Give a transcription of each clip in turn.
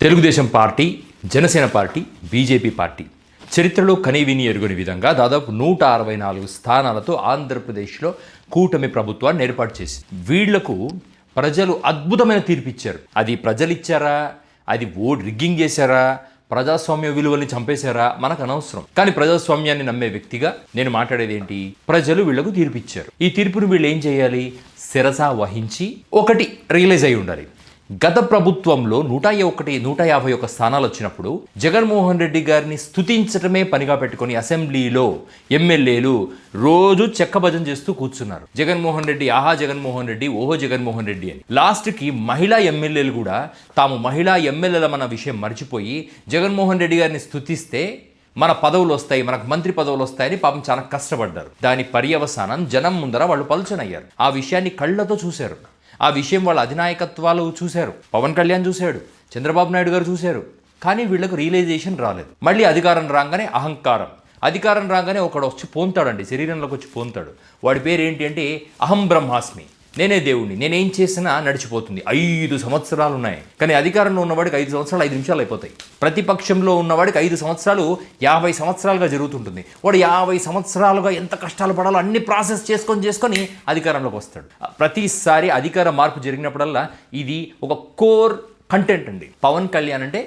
Telugu Desam party, Janasena party, BJP party చరిత్రలో కనీవిని ఎరుగని విధంగా దాదాపు 164 స్థానాలతో ఆంధ్రప్రదేశ్లో కూటమి ప్రభుత్వాన్ని ఏర్పాటు చేసింది. వీళ్లకు ప్రజలు అద్భుతమైన తీర్పు ఇచ్చారు. అది ప్రజలు ఇచ్చారా, అది ఓట్ రిగ్గింగ్ చేశారా, ప్రజాస్వామ్య విలువల్ని చంపేశారా మనకు అనవసరం. కానీ ప్రజాస్వామ్యాన్ని నమ్మే వ్యక్తిగా నేను మాట్లాడేది ఏంటి, ప్రజలు వీళ్లకు తీర్పు ఇచ్చారు. ఈ తీర్పును వీళ్ళు ఏం చేయాలి, శిరసా వహించి ఒకటి రియలైజ్ అయి ఉండాలి. గత ప్రభుత్వంలో 151 స్థానాలు వచ్చినప్పుడు జగన్మోహన్ రెడ్డి గారిని స్తుతించటమే పనిగా పెట్టుకొని అసెంబ్లీలో ఎమ్మెల్యేలు రోజు చెక్కభజన చేస్తూ కూర్చున్నారు. జగన్మోహన్ రెడ్డి ఆహా జగన్మోహన్ రెడ్డి, ఓహో జగన్మోహన్ రెడ్డి అని. లాస్ట్కి మహిళా ఎమ్మెల్యేలు కూడా తాము మహిళా ఎమ్మెల్యేల విషయం మర్చిపోయి జగన్మోహన్ రెడ్డి గారిని స్తుతిస్తే మన పదవులు వస్తాయి, మనకు మంత్రి పదవులు వస్తాయని పాపం చాలా కష్టపడ్డారు. దాని పర్యవసానం జనం ముందర వాళ్ళు పలుచనయ్యారు. ఆ విషయాన్ని కళ్ళతో చూశారు. ఆ విషయం వాళ్ళ అధినాయకత్వాలు చూశారు. పవన్ కళ్యాణ్ చూశాడు, చంద్రబాబు నాయుడు గారు చూశారు. కానీ వీళ్లకు రియలైజేషన్ రాలేదు. మళ్ళీ అధికారం రాగానే అధికారం రాగానే ఒకడు వచ్చి పోంతాడండి, శరీరంలోకి వచ్చి పోంతాడు. వాడి పేరు ఏంటి అంటే అహం బ్రహ్మాస్మి, నేనే దేవుణ్ణి, నేనేం చేసినా నడిచిపోతుంది. 5 సంవత్సరాలు ఉన్నాయి. కానీ అధికారంలో ఉన్నవాడికి 5 సంవత్సరాలు 5 నిమిషాలు అయిపోతాయి. ప్రతిపక్షంలో ఉన్నవాడికి 5 సంవత్సరాలు 50 సంవత్సరాలుగా జరుగుతుంటుంది. వాడు 50 సంవత్సరాలుగా ఎంత కష్టాలు పడాలో అన్ని ప్రాసెస్ చేసుకొని అధికారంలోకి వస్తాడు. ప్రతిసారి అధికార మార్పు జరిగినప్పుడల్లా ఇది ఒక కోర్ కంటెంట్ అండి. పవన్ కళ్యాణ్ అంటే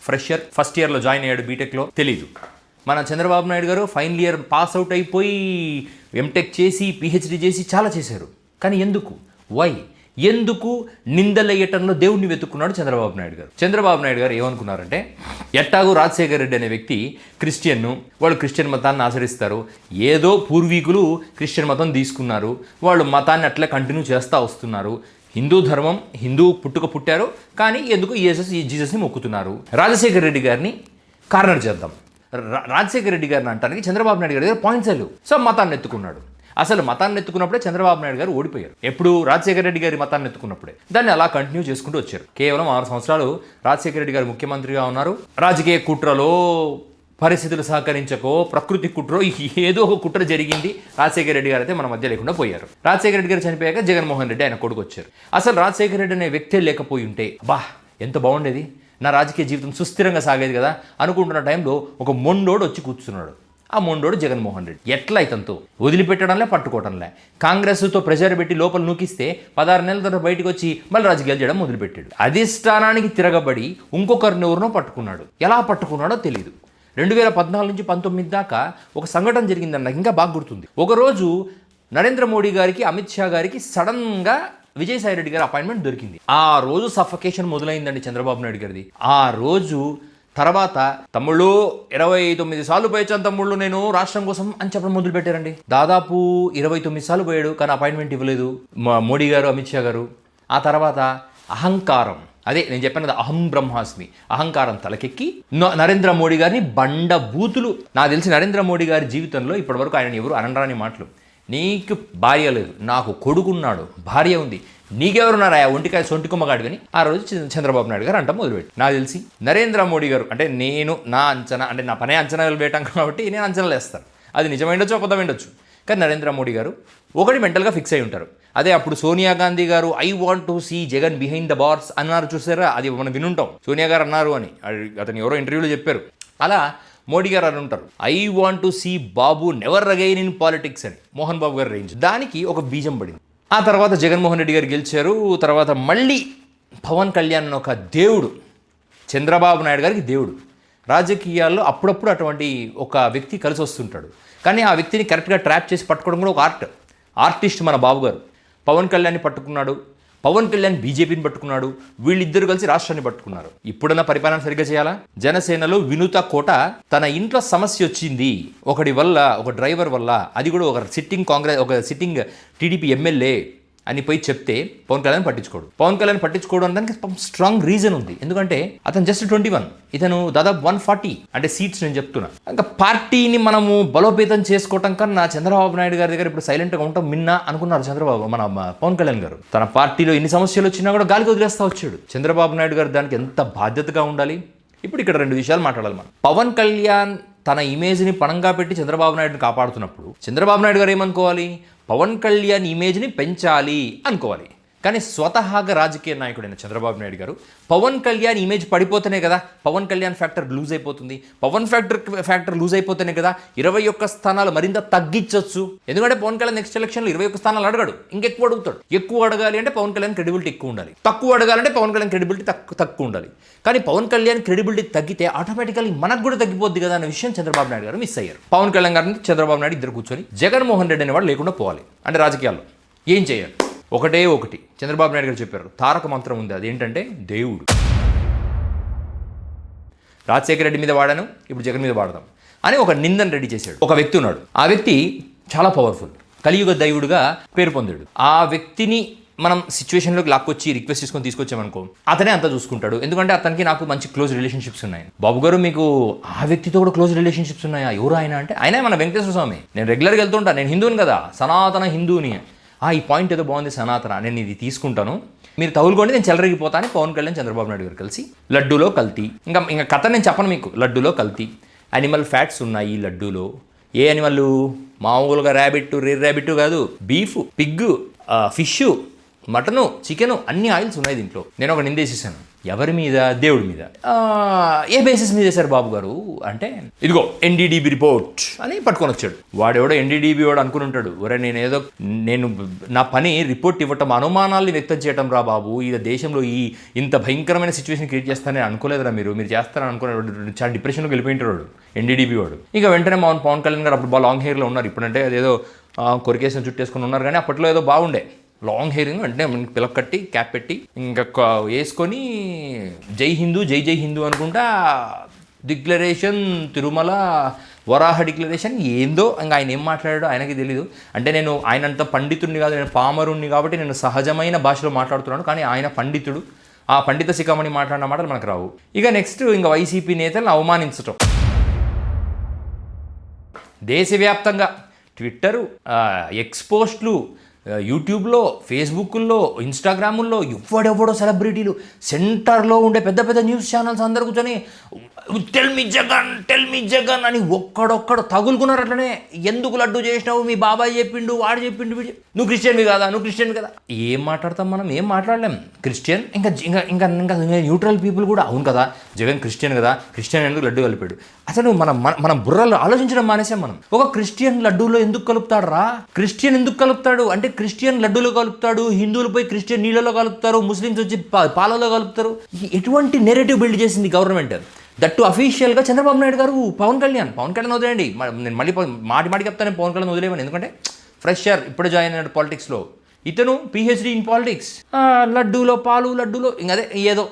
ఫ్రెషర్, ఫస్ట్ ఇయర్లో జాయిన్ అయ్యాడు, బీటెక్లో తెలీదు. మన చంద్రబాబు నాయుడు గారు ఫైనల్ ఇయర్ పాస్ అవుట్ అయిపోయి ఎంటెక్ చేసి పిహెచ్డి చేసి చాలా చేశారు. కానీ ఎందుకు నిందలేయటంలో దేవుడిని వెతుక్కున్నాడు చంద్రబాబు నాయుడు గారు. చంద్రబాబు నాయుడు గారు ఏమనుకున్నారంటే, ఎట్టాగూ రాజశేఖర రెడ్డి అనే వ్యక్తి క్రిస్టియన్ను, వాళ్ళు క్రిస్టియన్ మతాన్ని ఆచరిస్తారు, ఏదో పూర్వీకులు క్రిస్టియన్ మతం తీసుకున్నారు, వాళ్ళు మతాన్ని అట్లా కంటిన్యూ చేస్తూ వస్తున్నారు, హిందూ ధర్మం, హిందూ పుట్టారు, కానీ ఎందుకు జీసస్ని మొక్కుతున్నారు. రాజశేఖర రెడ్డి గారిని కార్నర్ చేద్దాం. రాజశేఖర రెడ్డి గారిని అంటానికి చంద్రబాబు నాయుడు గారి దగ్గర పాయింట్స్ లేవు. సో మతాన్ని ఎత్తుకున్నాడు. అసలు మతాన్ని ఎత్తుకున్నప్పుడే చంద్రబాబు నాయుడు గారు ఓడిపోయారు. ఎప్పుడు రాజశేఖర రెడ్డి గారి మతాన్ని ఎత్తుకున్నప్పుడే. దాన్ని అలా కంటిన్యూ చేసుకుంటూ వచ్చారు. కేవలం 6 సంవత్సరాలు రాజశేఖర రెడ్డి గారు ముఖ్యమంత్రిగా ఉన్నారు. రాజకీయ కుట్రలో, పరిస్థితులు సహకరించకో, ప్రకృతి కుట్రో ఏదో ఒక కుట్ర జరిగింది. రాజశేఖర రెడ్డి గారు అయితే మన మధ్య లేకుండా పోయారు. రాజశేఖర రెడ్డి గారు చనిపోయాక జగన్మోహన్ రెడ్డి ఆయన కొడుకు వచ్చారు. అసలు రాజశేఖర రెడ్డి అనే వ్యక్తే లేకపోయి ఉంటే ఎంత బాగుండేది, నా రాజకీయ జీవితం సుస్థిరంగా సాగేది కదా అనుకుంటున్న టైంలో ఒక మొండోడు వచ్చి కూర్చున్నాడు. ఆ మొండోడు జగన్మోహన్ రెడ్డి. ఎట్లా ఇతంతో వదిలిపెట్టడంలే, పట్టుకోవడంలే. కాంగ్రెస్తో ప్రెషర్ పెట్టి లోపల నూకిస్తే 16 నెలల తర్వాత బయటకు వచ్చి మళ్ళీ రాజకీయాలు చేయడం మొదలుపెట్టాడు. అధిష్టానానికి తిరగబడి ఇంకొకరిని ఎవరినో పట్టుకున్నాడు. ఎలా పట్టుకున్నాడో తెలియదు. 2014 నుంచి 19 దాకా ఒక సంఘటన జరిగిందని నాకు ఇంకా బాగా గుర్తుంది. ఒకరోజు నరేంద్ర మోడీ గారికి, అమిత్ షా గారికి సడన్గా విజయసాయి రెడ్డి గారి అపాయింట్మెంట్ దొరికింది. ఆ రోజు సఫకేషన్ మొదలైందండి చంద్రబాబు నాయుడు గారిది. ఆ రోజు తర్వాత తమ్ముళ్ళు 29 సార్లు పోయొచ్చాను తమ్ముళ్ళు నేను రాష్ట్రం కోసం అని చెప్పడం మొదలు పెట్టారండి. దాదాపు 29 సార్లు పోయాడు, కానీ అపాయింట్మెంట్ ఇవ్వలేదు మోడీ గారు, అమిత్ షా గారు. ఆ తర్వాత అహంకారం, అదే నేను చెప్పినది అహం బ్రహ్మాస్మి, అహంకారం తలకెక్కి నరేంద్ర మోడీ గారిని బండబూతులు. నాకు తెలిసి నరేంద్ర మోడీ గారి జీవితంలో ఇప్పటివరకు ఆయన ఎవరు అనరాని మాటలు. నీకు భార్య లేదు, నాకు కొడుకున్నాడు, భార్య ఉంది, నీకెవరున్నారా ఒంటికాయ సొంటికొమ్మగాడు అని ఆ రోజు చంద్రబాబు నాయుడు గారు అంట మొదలుపెట్టి. నాకు తెలిసి నరేంద్ర మోడీ గారు అంటే నేను నా అంచనా, అంటే నా పనే అంచనాలు వేయటం కాబట్టి నేను అంచనాలు వేస్తాను. అది నిజమైండొచ్చు, అబద్ధం ఉండొచ్చు. కానీ నరేంద్ర మోడీ గారు ఒకటి మెంటల్గా ఫిక్స్ అయి ఉంటారు. అదే అప్పుడు సోనియా గాంధీ గారు I want to see Jagan behind the bars అన్నారు, చూసారా? అది మనం వినుంటాం, సోనియా గారు అన్నారు అని. అతను ఎవరో ఇంటర్వ్యూలో చెప్పారు. అలా మోడీ గారు అని ఉంటారు, I want to see Babu never again in politics అని మోహన్ బాబు గారు రేంజ్. దానికి ఒక బీజం పడింది. ఆ తర్వాత జగన్మోహన్ రెడ్డి గారు గెలిచారు. తర్వాత మళ్ళీ పవన్ కళ్యాణ్ ఒక దేవుడు, చంద్రబాబు నాయుడు గారికి దేవుడు. రాజకీయాల్లో అప్పుడప్పుడు అటువంటి ఒక వ్యక్తి కలిసి వస్తుంటాడు. కానీ ఆ వ్యక్తిని కరెక్ట్గా ట్రాప్ చేసి పట్టుకోవడం కూడా ఒక ఆర్టిస్ట్ మన బాబు గారు. పవన్ కళ్యాణ్ని పట్టుకున్నాడు, పవన్ కళ్యాణ్ బీజేపీని పట్టుకున్నాడు, వీళ్ళిద్దరు కలిసి రాష్ట్రాన్ని పట్టుకున్నారు. ఇప్పుడన్నా పరిపాలన సరిగ్గా చేయాలా? జనసేనలో వినూత కోట తన ఇంట్లో సమస్య వచ్చింది ఒకటి వల్ల, ఒక డ్రైవర్ వల్ల, అది కూడా ఒక సిట్టింగ్ టీడీపీ ఎమ్మెల్యే అని పోయి చెప్తే పవన్ కళ్యాణ్ పట్టించుకోవడం అనడానికి స్ట్రాంగ్ రీజన్ ఉంది. ఎందుకంటే అతను జస్ట్ 21, ఇతను దాదాపు 140 అంటే సీట్స్ నేను చెప్తున్నా. ఇంకా పార్టీని మనము బలోపేతం చేసుకోవటం కన్నా చంద్రబాబు నాయుడు గారి దగ్గర ఇప్పుడు సైలెంట్గా ఉంటాం మిన్నా అనుకున్నారు మన పవన్ కళ్యాణ్ గారు. తన పార్టీలో ఎన్ని సమస్యలు వచ్చినా కూడా గాలికి వదిలేస్తా వచ్చాడు. చంద్రబాబు నాయుడు గారు దానికి ఎంత బాధ్యతగా ఉండాలి. ఇప్పుడు ఇక్కడ 2 విషయాలు మాట్లాడాలి మనం. పవన్ కళ్యాణ్ తన ఇమేజ్ని పణంగా పెట్టి చంద్రబాబు నాయుడుని కాపాడుతున్నప్పుడు చంద్రబాబు నాయుడు గారు ఏమనుకోవాలి, పవన్ కళ్యాణ్ ఇమేజ్ని పెంచాలి అనుకోవాలి. కానీ స్వతహాగా రాజకీయ నాయకుడైన చంద్రబాబు నాయుడు గారు పవన్ కళ్యాణ్ ఇమేజ్ పడిపోతేనే కదా పవన్ కళ్యాణ్ ఫ్యాక్టర్ లూజ్ అయిపోతుంది. పవన్ ఫ్యాక్టర్ లూజ్ అయిపోతేనే కదా 21 స్థానాలు మరింత తగ్గించవచ్చు. ఎందుకంటే పవన్ కళ్యాణ్ నెక్స్ట్ ఎలక్షన్లో 21 స్థానాలు అడగడు, ఇంకెక్కువ అడుగుతాడు. ఎక్కువ అడగాలి అంటే పవన్ కళ్యాణ్ క్రెడిబిలిటీ ఎక్కువ ఉండాలి, తక్కువ అడగాలంటే పవన్ కళ్యాణ్ క్రెడిబిలిటీ తక్కువ ఉండాలి. కానీ పవన్ కళ్యాణ్ క్రెడిబిలిటీ తగ్గితే ఆటోమేటికల్లీ మనకు కూడా తగ్గిపోద్ది కదా అనే విషయం చంద్రబాబు నాయుడు గారు మిస్ అయ్యారు. పవన్ కళ్యాణ్ గారిని చంద్రబాబు నాయుడు ఇద్దరు కూర్చొని జగన్మోహన్ రెడ్డి అనేవాడు లేకుండా పోవాలి అంటే రాజకీయాల్లో ఏం చేయాలి? ఒకటి చంద్రబాబు నాయుడు గారు చెప్పారు, తారక మంత్రం ఉంది. అదేంటంటే దేవుడు. రాజశేఖర రెడ్డి మీద వాడాను, ఇప్పుడు జగన్ మీద వాడదాం అని ఒక నిందను రెడీ చేశాడు. ఒక వ్యక్తి ఉన్నాడు, ఆ వ్యక్తి చాలా పవర్ఫుల్, కలియుగ దైవుడుగా పేరు పొందాడు. ఆ వ్యక్తిని మనం సిచ్యువేషన్లోకి లాక్కొచ్చి రిక్వెస్ట్ తీసుకొచ్చామనుకో, అతనే అంతా చూసుకుంటాడు. ఎందుకంటే అతనికి నాకు మంచి క్లోజ్ రిలేషన్షిప్స్ ఉన్నాయి. బాబు గారు మీకు ఆ వ్యక్తితో కూడా క్లోజ్ రిలేషన్షిప్స్ ఉన్నాయా? ఎవరు ఆయన అంటే ఆయన మన వెంకటేశ్వర స్వామి. నేను రెగ్యులర్గా వెళ్తుంటా, నేను హిందువుని కదా, సనాతన హిందువుని. ఈ పాయింట్ ఏదో బాగుంది సనాతన, నేను ఇది తీసుకుంటాను, మీరు తగులుకోండి, నేను చెలరగిపోతాను. పవన్ కళ్యాణ్ చంద్రబాబు నాయుడు గారు కలిసి లడ్డూలో కల్తీ. ఇంకా కథ నేను చెప్పను మీకు. లడ్డూలో కల్తీ, యానిమల్ ఫ్యాట్స్ ఉన్నాయి ఈ లడ్డూలో. ఏ యానిమల్? మామూలుగా ర్యాబిట్, రేర్ ర్యాబిట్ కాదు, beef, Pig, fish, mutton, chicken, అన్ని ఆయిల్స్ ఉన్నాయి దీంట్లో. నేను ఒక నిందేసేసాను. ఎవరి మీద? దేవుడి మీద. ఏ బేసిస్ మీద చేశారు బాబు గారు అంటే, ఇదిగో ఎన్డీడీబీ రిపోర్ట్ అని పట్టుకొని వచ్చాడు. వాడెవడో ఎన్డీడీబీ వాడు అనుకుని ఉంటాడు, ఒరే నేను నా పని రిపోర్ట్ ఇవ్వటం, అనుమానాల్ని వ్యక్తం చేయటం రా బాబు. ఈ దేశంలో ఇంత భయంకరమైన సిచ్యువేషన్ క్రియేట్ చేస్తానని అనుకోలేదురా మీరు చేస్తారని అనుకున్నాడు. చాలా డిప్రెషన్లోకి వెళ్ళిపోయింటాడు వాడు, ఎన్డీడీబీ వాడు. ఇక వెంటనే పవన్ కళ్యాణ్ గారు అప్పుడు బాగా లాంగ్ హెయిర్లో ఉన్నారు. ఇప్పుడంటే అదేదో కొరికేసిన చుట్టేసుకుని ఉన్నారు, కానీ అప్పట్లో ఏదో బాగుండే లాంగ్ హెయిరింగ్. అంటే పిలక కట్టి క్యాప్ పెట్టి ఇంకా వేసుకొని జై హిందూ జై జై హిందూ అనుకుంటా డిక్లరేషన్, తిరుమల వరాహ డిక్లరేషన్ ఏందో. ఇంకా ఆయన ఏం మాట్లాడాడో ఆయనకి తెలీదు. అంటే నేను ఆయనంత పండితుడిని కాదు, నేను పామరుణ్ణి కాబట్టి నేను సహజమైన భాషలో మాట్లాడుతున్నాను. కానీ ఆయన పండితుడు, ఆ పండిత శిఖామణి మాట్లాడిన మాటలు మనకు రావు. ఇక నెక్స్ట్ ఇంకా వైసీపీ నేతలను అవమానించటం. దేశవ్యాప్తంగా ట్విట్టరు, ఎక్స్ పోస్టులు, యూట్యూబ్లో, ఫేస్బుక్లో, ఇన్స్టాగ్రాముల్లో ఎవడెవడో సెలబ్రిటీలు, సెంటర్లో ఉండే పెద్ద పెద్ద న్యూస్ ఛానల్స్ అందరు కూర్చొని టెల్ మీ జగన్ అని ఒక్కడొక్కడు తగులుకున్నారు. అట్లనే ఎందుకు లడ్డు చేసినావు, మీ బాబాయ్ చెప్పిండు, వాడు చెప్పిండు, వీడు నువ్వు క్రిస్టియన్వి కదా. ఏం మాట్లాడతాం మనం? ఏం మాట్లాడలేం. క్రిస్టియన్ ఇంకా ఇంకా ఇంకా న్యూట్రల్ పీపుల్ కూడా అవును కదా, జగన్ క్రిస్టియన్ కదా, క్రిస్టియన్ ఎందుకు లడ్డు కలిపాడు? అసలు మనం బుర్రలో ఆలోచించడం మానేసాం మనం. ఒక క్రిస్టియన్ లడ్డూలో ఎందుకు కలుపుతాడు రా? క్రిస్టియన్ ఎందుకు కలుపుతాడు అంటే, క్రిస్టియన్ లడ్డూలో కలుపుతాడు, హిందువులు పోయి క్రిస్టియన్ నీళ్ళలో కలుపుతారు, ముస్లిమ్స్ వచ్చి పాలలో కలుపుతారు. ఎటువంటి నెరేటివ్ బిల్డ్ చేసింది గవర్నమెంట్? దట్టు అఫీషియల్గా చంద్రబాబు నాయుడు గారు. పవన్ కళ్యాణ్ వదిలేయండి, నేను మళ్ళీ మాటి చెప్తాను, పవన్ కళ్యాణ్ వదిలేమని. ఎందుకంటే ఫ్రెషర్, ఇప్పుడే జాయిన్ అయ్యాడు పాలిటిక్స్లో. ఇతను పిహెచ్డి ఇన్ పాలిటిక్స్. లడ్డూలో లడ్డూలో ఇంకా అదే ఏదో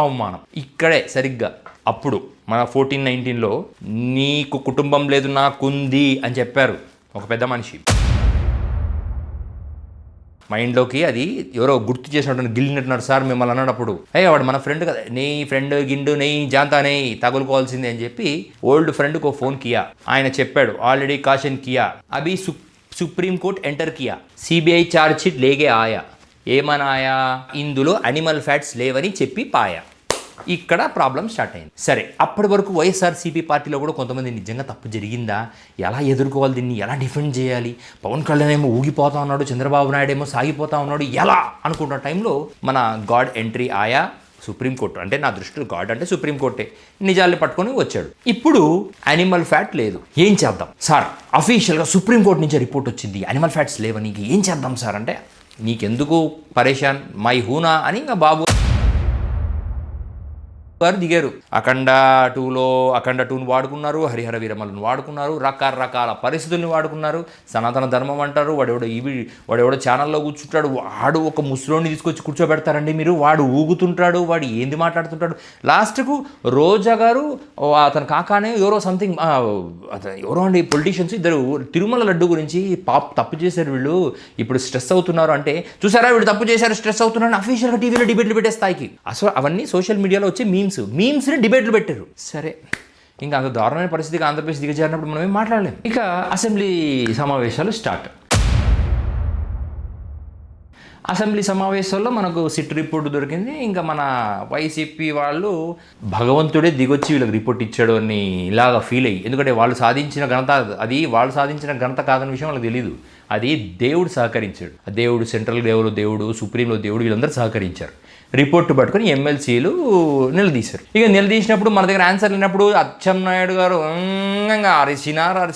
అవమానం. ఇక్కడే సరిగ్గా అప్పుడు మన 1419లో నీకు కుటుంబం లేదు నాకుంది అని చెప్పారు ఒక పెద్ద మనిషి. మైండ్లోకి అది ఎవరో గుర్తు చేసినట్టు గిల్లినట్టున్నారు సార్ మిమ్మల్ని అన్నప్పుడు. వాడు మన ఫ్రెండ్ కదా, నీ ఫ్రెండ్ గిండు నెయ్యి జాంతా నెయ్యి తగులుకోవాల్సిందే అని చెప్పి ఓల్డ్ ఫ్రెండ్కి ఒక ఫోన్ కియా. ఆయన చెప్పాడు ఆల్రెడీ కాషన్ కియా, అభి సుప్రీం కోర్ట్ ఎంటర్ కియా, సిబిఐ ఛార్జ్ షీట్ లేగే ఆయా. ఏమనాయా? ఇందులో అనిమల్ ఫ్యాట్స్ లేవని చెప్పి పాయా. ఇక్కడ ప్రాబ్లం స్టార్ట్ అయింది. సరే, అప్పటి వరకు వైఎస్ఆర్సీపీ పార్టీలో కూడా కొంతమంది నిజంగా తప్పు జరిగిందా, ఎలా ఎదుర్కోవాలి, దీన్ని ఎలా డిఫెండ్ చేయాలి, పవన్ కళ్యాణ్ ఏమో ఊగిపోతా ఉన్నాడు, చంద్రబాబు నాయుడు ఏమో సాగిపోతా ఉన్నాడు, ఎలా అనుకుంటున్న టైంలో మన గాడ్ ఎంట్రీ ఆయా. సుప్రీంకోర్టు అంటే నా దృష్టిలో గాడ్ అంటే సుప్రీంకోర్టే నిజాల్ని పట్టుకొని వచ్చాడు. ఇప్పుడు అనిమల్ ఫ్యాట్ లేదు, ఏం చేద్దాం సార్? అఫీషియల్గా సుప్రీంకోర్టు నుంచి రిపోర్ట్ వచ్చింది, అనిమల్ ఫ్యాట్స్ లేవని, ఏం చేద్దాం సార్ అంటే, నీకెందుకు పరేషాన్, మై హూనా అని ఇంకా బాబు గారు దిగారు. అఖండ 2ను వాడుకున్నారు, హరిహర వీరమలను వాడుకున్నారు, రకరకాల పరిస్థితుల్ని వాడుకున్నారు. సనాతన ధర్మం అంటారు, వాడెవడో ఛానల్లో కూర్చుంటాడు, వాడు ఒక ముసలోని తీసుకొచ్చి కూర్చోబెడతారండి మీరు, వాడు ఊగుతుంటాడు, వాడు ఏంది మాట్లాడుతుంటాడు. లాస్ట్కు రోజా గారు అతను కాకానే ఎవరో సంథింగ్ ఎవరో అండి పొలిటీషియన్స్ ఇద్దరు తిరుమల లడ్డు గురించి తప్పు చేశారు వీళ్ళు, ఇప్పుడు స్ట్రెస్ అవుతున్నారు అంటే, చూసారా వీళ్ళు తప్పు చేశారు స్ట్రెస్ అవుతున్నారని అఫీషియల్గా టీవీలో డిబేట్లు పెట్టే స్థాయికి. అసలు అవన్నీ సోషల్ మీడియాలో వచ్చి మీమ్స్ని డిబేట్లు పెట్టారు. సరే, ఇంకా అంత దారుణమైన పరిస్థితికి ఆంధ్రప్రదేశ్ దిగజారినప్పుడు మనం ఏం మాట్లాడలేం. ఇక అసెంబ్లీ సమావేశాలు స్టార్ట్. అసెంబ్లీ సమావేశాల్లో మనకు సిట్ రిపోర్ట్ దొరికింది. ఇంకా మన వైసీపీ వాళ్ళు భగవంతుడే దిగొచ్చి వీళ్ళకి రిపోర్ట్ ఇచ్చాడు అని ఇలాగా ఫీల్ అయ్యి, ఎందుకంటే వాళ్ళు సాధించిన ఘనత అది, వాళ్ళు సాధించిన ఘనత కాదన్న విషయం వాళ్ళకి తెలియదు. అది దేవుడు సహకరించాడు. దేవుడు సెంట్రల్ లెవెల్లో దేవుడు, సుప్రీంలో దేవుడు, వీళ్ళందరూ సహకరించారు. రిపోర్ట్ పట్టుకొని ఎమ్మెల్సీలు నిలదీశారు. ఇక నిలదీసినప్పుడు మన దగ్గర ఆన్సర్ లేనప్పుడు అచ్చెన్నాయుడు గారు ఇంకా అరిచినారు.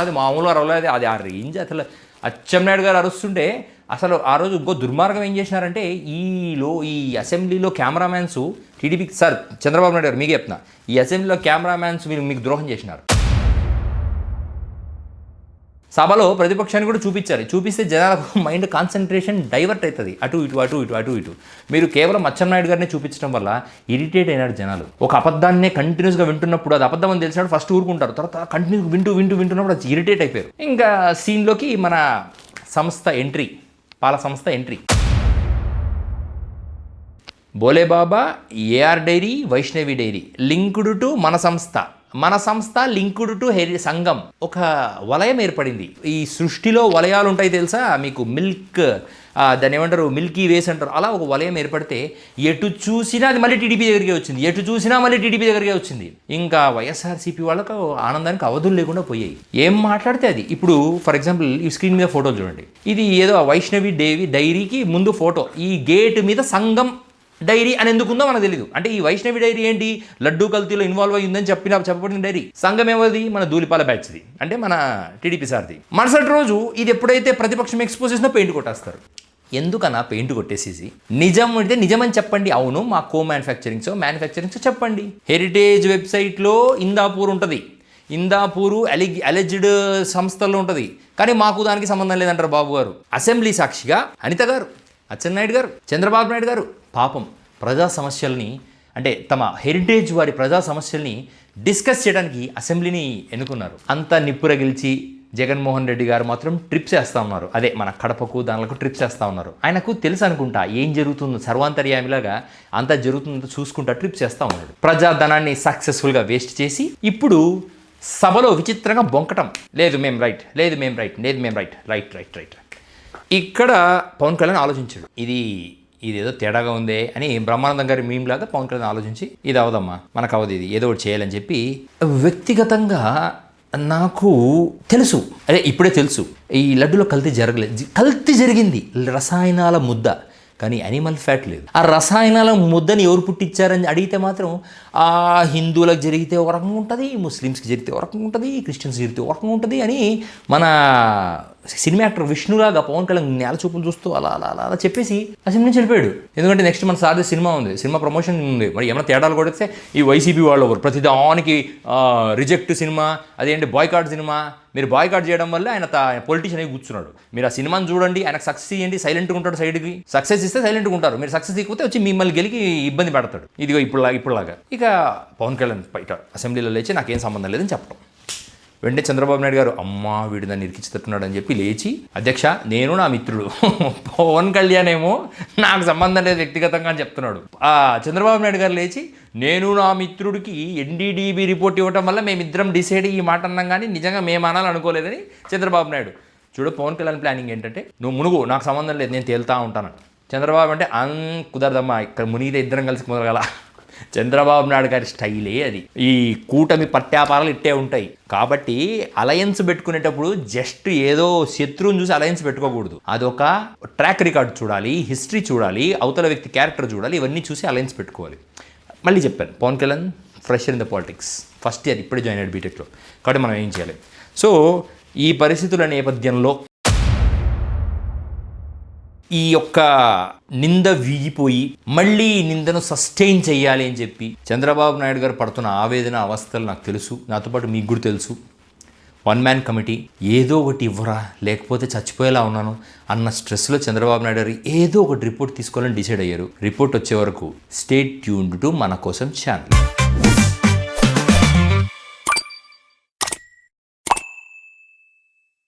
అది మామూలు అరవలేదు, అది ఆ రేంజ్. అసలు అచ్చెన్నాయుడు గారు అరుస్తుంటే అసలు ఆ రోజు ఇంకో దుర్మార్గం ఏం చేసినారంటే, ఈ అసెంబ్లీలో కెమెరామ్యాన్స్ టీడీపీకి, సార్ చంద్రబాబు నాయుడు గారు మీకు చెప్తున్నా, ఈ అసెంబ్లీలో కెమెరామ్యాన్స్ మీకు ద్రోహం చేసినారు. సభలో ప్రతిపక్షాన్ని కూడా చూపిస్తే జనాలకు మైండ్ కాన్సన్ట్రేషన్ డైవర్ట్ అవుతుంది, అటు ఇటు. మీరు కేవలం అచ్చెన్నాయుడు గారిని చూపించడం వల్ల ఇరిటేట్ అయినారు జనాలు. ఒక అబద్ధాన్నే కంటిన్యూస్గా వింటున్నప్పుడు, అది అబద్ధం అని తెలిసినప్పుడు ఫస్ట్ ఊరుకుంటారు, తర్వాత కంటిన్యూస్ వింటున్నప్పుడు అది ఇరిటేట్ అయిపోయారు. ఇంకా సీన్లోకి మన సంస్థ ఎంట్రీ, పాల సంస్థ entry. Bolebaba, AR dairy, Vaishnavi dairy linked to మన సంస్థ లింక్డ్ టు సంఘం. ఒక వలయం ఏర్పడింది. ఈ సృష్టిలో వలయాలు ఉంటాయి తెలుసా మీకు, మిల్క్, దాన్ని ఏమంటారు, మిల్కీ వేస్ అంటారు. అలా ఒక వలయం ఏర్పడితే ఎటు చూసినా అది మళ్ళీ టీడీపీ దగ్గరికే వచ్చింది. ఇంకా వైఎస్ఆర్సీపీ వాళ్ళకు ఆనందానికి అవధులు లేకుండా పోయాయి. ఏం మాట్లాడితే అది. ఇప్పుడు ఫర్ ఎగ్జాంపుల్ ఈ స్క్రీన్ మీద ఫోటోలు చూడండి. ఇది ఏదో వైష్ణవి డైరీకి ముందు ఫోటో, ఈ గేట్ మీద సంఘం డైరీ అని ఎందుకుందో మనకు తెలియదు. అంటే ఈ వైష్ణవి డైరీ ఏంటి, లడ్డూ కల్తీలో ఇన్వాల్వ్ అయ్యిందని చెప్పబడిన డైరీ. సంఘం ఏమది, మన ధూళిపాల బ్యాచ్ది, అంటే మన టీడీపీ సార్ది. మరుసటి రోజు ఇది ఎప్పుడైతే ప్రతిపక్షం ఎక్స్పోజ్ చేసినా పెయింట్ కొట్టేస్తారు. ఎందుకన్నా పెయింట్ కొట్టేసేసి నిజం అంటే నిజమని చెప్పండి. అవును, మా మ్యానుఫ్యాక్చరింగ్స్ చెప్పండి. హెరిటేజ్ వెబ్సైట్లో ఇందాపూర్ ఉంటుంది, ఇందాపూరు అలెజ్డ్ సంస్థల్లో ఉంటుంది, కానీ మాకు దానికి సంబంధం లేదంటారు బాబు గారు. అసెంబ్లీ సాక్షిగా అనిత గారు, అచ్చెన్నాయుడు గారు, చంద్రబాబు నాయుడు గారు పాపం ప్రజా సమస్యల్ని, అంటే తమ హెరిటేజ్ వారి ప్రజా సమస్యల్ని డిస్కస్ చేయడానికి అసెంబ్లీని ఎన్నుకున్నారు. అంతా నిప్పురగిల్చి జగన్మోహన్ రెడ్డి గారు మాత్రం ట్రిప్స్ వేస్తూ ఉన్నారు. అదే మన కడపకు దానిలకు ట్రిప్స్ వేస్తూ ఉన్నారు. ఆయనకు తెలుసు అనుకుంటా ఏం జరుగుతుందో, సర్వాంతర్యామిలాగా అంతా జరుగుతుందో చూసుకుంటా ట్రిప్స్ వేస్తూ ఉన్నాడు. ప్రజాధనాన్ని సక్సెస్ఫుల్గా వేస్ట్ చేసి ఇప్పుడు సభలో విచిత్రంగా బొంకటం. లేదు మేము రైట్. ఇక్కడ పవన్ కళ్యాణ్ ఆలోచించాడు, ఇదేదో తేడాగా ఉందే అని. బ్రహ్మానందం గారి మీమ్ లాగా పవన్ కళ్యాణ్ ఆలోచించి, ఇది అవదమ్మా, మనకు అవదు, ఇది ఏదో ఒకటి చేయాలని చెప్పి, వ్యక్తిగతంగా నాకు తెలుసు, ఇప్పుడే తెలుసు, ఈ లడ్డులో కల్తీ జరిగింది, రసాయనాల ముద్ద, కానీ యానిమల్ ఫ్యాట్ లేదు. ఆ రసాయనాల ముద్దని ఎవరు పుట్టించారని అడిగితే మాత్రం ఆ హిందువులకు జరిగితే ఒక రకంగా ఉంటుంది, ముస్లిమ్స్కి జరిగితే ఒక రకంగా ఉంటుంది, క్రిస్టియన్స్ జరిగితే ఒక రకంగా ఉంటుంది అని మన సినిమా యాక్టర్ విష్ణులాగా పవన్ కళ్యాణ్ నేల చూపులు చూస్తూ అలా చెప్పేసి అసెంబ్లీ నుంచి వెళ్ళిపోయాడు. ఎందుకంటే నెక్స్ట్ మన సార్ది సినిమా ఉంది, సినిమా ప్రమోషన్ ఉంది. మరి ఏమైనా తేడాలు కొడితే ఈ వైసీపీ వాళ్ళు ఒకరు ప్రతిదానికి రిజెక్ట్ సినిమా, అదేంటి బాయ్కాట్ సినిమా, మీరు బాయ్కాట్ చేయడం వల్ల ఆయన పొలిటీషియన్ అయి కూర్చున్నాడు. మీరు ఆ సినిమాని చూడండి, ఆయనకు సక్సెస్ ఇవ్వండి, సైలెంట్గా ఉంటాడు, సైడ్కి సక్సెస్ ఇస్తే సైలెంట్గా ఉంటారు, మీరు సక్సెస్ ఇకపోతే వచ్చి మిమ్మల్ని గెలికి ఇబ్బంది పెడతాడు. ఇదిగో ఇప్పుడులాగా. ఇక పవన్ కళ్యాణ్ బయట అసెంబ్లీలో లేచి నాకేం సంబంధం లేదని చెప్పడం. వెంటనే చంద్రబాబు నాయుడు గారు అమ్మా వీడు దాన్ని ఇరికించుతున్నాడు అని చెప్పి లేచి, అధ్యక్ష నేను నా మిత్రుడు, పవన్ కళ్యాణ్ ఏమో నాకు సంబంధం లేదు వ్యక్తిగతంగా అని చెప్తున్నాడు. చంద్రబాబు నాయుడు గారు లేచి, నేను నా మిత్రుడికి ఎన్డీడీబీ రిపోర్ట్ ఇవ్వడం వల్ల మేమిద్దరం డిసైడ్ ఈ మాట అన్నాం, కానీ నిజంగా మేము అనాలనుకోలేదని చంద్రబాబు నాయుడు. చూడు పవన్ కళ్యాణ్ ప్లానింగ్ ఏంటంటే, నువ్వు మునుగు, నాకు సంబంధం లేదు, నేను తేలుతా ఉంటాను. చంద్రబాబు అంటే కుదరదమ్మా, ఇక్కడ మునిగితే ఇద్దరం కలిసి కుదరగల. చంద్రబాబు నాయుడు గారి స్టైలే అది. ఈ కూటమి పట్టాపారాలు ఇట్టే ఉంటాయి. కాబట్టి అలయన్స్ పెట్టుకునేటప్పుడు జస్ట్ ఏదో శత్రువుని చూసి అలయన్స్ పెట్టుకోకూడదు. అదొక ట్రాక్ రికార్డ్ చూడాలి, హిస్టరీ చూడాలి, అవతల వ్యక్తి క్యారెక్టర్ చూడాలి, ఇవన్నీ చూసి అలయన్స్ పెట్టుకోవాలి. మళ్ళీ చెప్పాను, Pawan Kalyan fresher in the politics, first year ఇప్పుడే జాయిన్ అయ్యాడు బీటెక్లో. కాబట్టి మనం ఏం చేయాలి? సో ఈ పరిస్థితుల నేపథ్యంలో ఈ యొక్క నింద వీగిపోయి మళ్ళీ నిందను సస్టైన్ చేయాలి అని చెప్పి చంద్రబాబు నాయుడు గారు పడుతున్న ఆవేదన అవస్థలు నాకు తెలుసు, నాతో పాటు మీకు కూడా తెలుసు. వన్ మ్యాన్ కమిటీ, ఏదో ఒకటి ఇవ్వరా లేకపోతే చచ్చిపోయేలా ఉన్నాను అన్న స్ట్రెస్లో చంద్రబాబు నాయుడు గారు ఏదో ఒకటి రిపోర్ట్ తీసుకోవాలని డిసైడ్ అయ్యారు. రిపోర్ట్ వచ్చే వరకు స్టే ట్యూన్డ్ టు మన కోసం ఛానల్.